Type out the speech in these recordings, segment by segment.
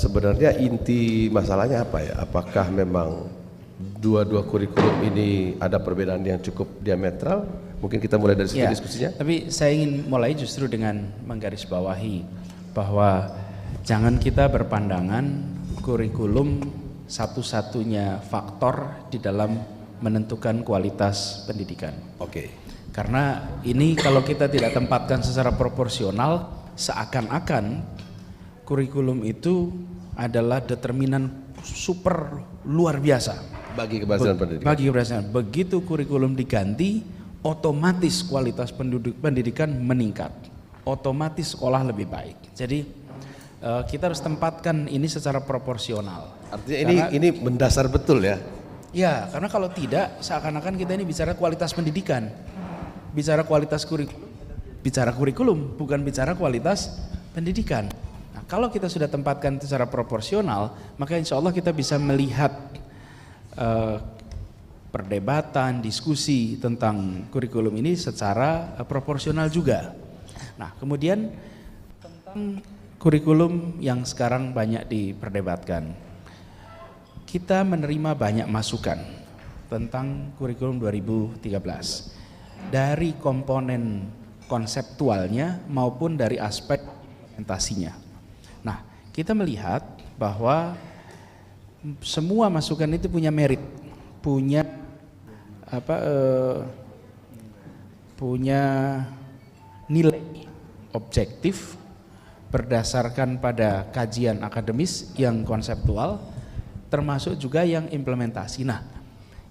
sebenarnya inti masalahnya apa ya? Apakah memang dua kurikulum ini ada perbedaan yang cukup diametral? Mungkin kita mulai dari situ ya, diskusinya. Tapi saya ingin mulai justru dengan menggarisbawahi bahwa jangan kita berpandangan kurikulum satu-satunya faktor di dalam menentukan kualitas pendidikan. Oke. Karena ini kalau kita tidak tempatkan secara proporsional, seakan-akan kurikulum itu adalah determinan super luar biasa Bagi keberhasilan pendidikan. bagi keberhasilan. Begitu kurikulum diganti, otomatis kualitas pendidikan meningkat, otomatis sekolah lebih baik. Jadi kita harus tempatkan ini secara proporsional. Artinya ini mendasar betul ya. Ya, karena kalau tidak seakan-akan kita ini bicara kualitas pendidikan, bicara kualitas kurikulum, bukan bicara kualitas pendidikan. Nah, kalau kita sudah tempatkan secara proporsional, maka insya Allah kita bisa melihat perdebatan, diskusi tentang kurikulum ini secara proporsional juga. Nah, kemudian tentang kurikulum yang sekarang banyak diperdebatkan, kita menerima banyak masukan tentang kurikulum 2013 dari komponen konseptualnya maupun dari aspek implementasinya. Nah, kita melihat bahwa semua masukan itu punya merit, punya nilai objektif berdasarkan pada kajian akademis yang konseptual, termasuk juga yang implementasi. Nah,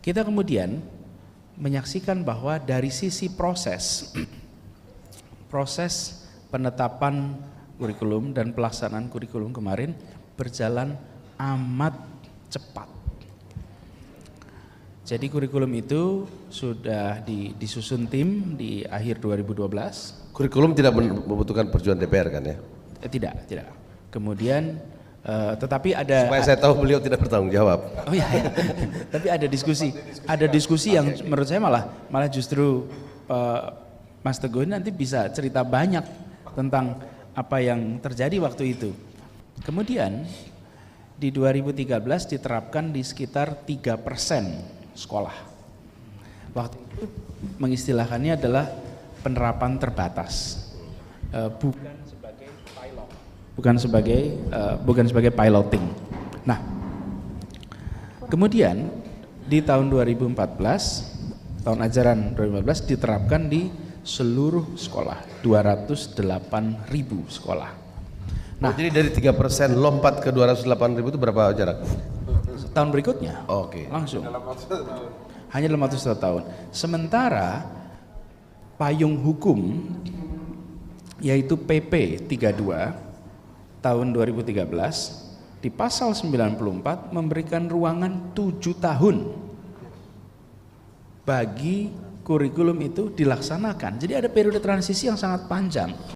kita kemudian menyaksikan bahwa dari sisi proses penetapan kurikulum dan pelaksanaan kurikulum kemarin berjalan amat cepat. Jadi kurikulum itu sudah disusun tim di akhir 2012. Kurikulum tidak membutuhkan persetujuan DPR kan ya? Tidak. Kemudian tetapi ada supaya saya tahu beliau tidak bertanggung jawab. Oh iya. Tapi ada diskusi yang menurut saya malah justru Mas Teguh nanti bisa cerita banyak tentang apa yang terjadi waktu itu. Kemudian di 2013 diterapkan di sekitar 3% sekolah. Waktu itu mengistilahkannya adalah penerapan terbatas, bukan sebagai piloting. Nah, kemudian di tahun 2014, tahun ajaran 2014 diterapkan di seluruh sekolah, 208.000 sekolah. Nah, jadi dari 3% lompat ke 208.000 itu berapa jarak? Tahun berikutnya, Oke. langsung. Hanya dalam waktu 1 tahun. Sementara payung hukum yaitu PP 32 tahun 2013 di pasal 94 memberikan ruangan 7 tahun bagi kurikulum itu dilaksanakan. Jadi ada periode transisi yang sangat panjang.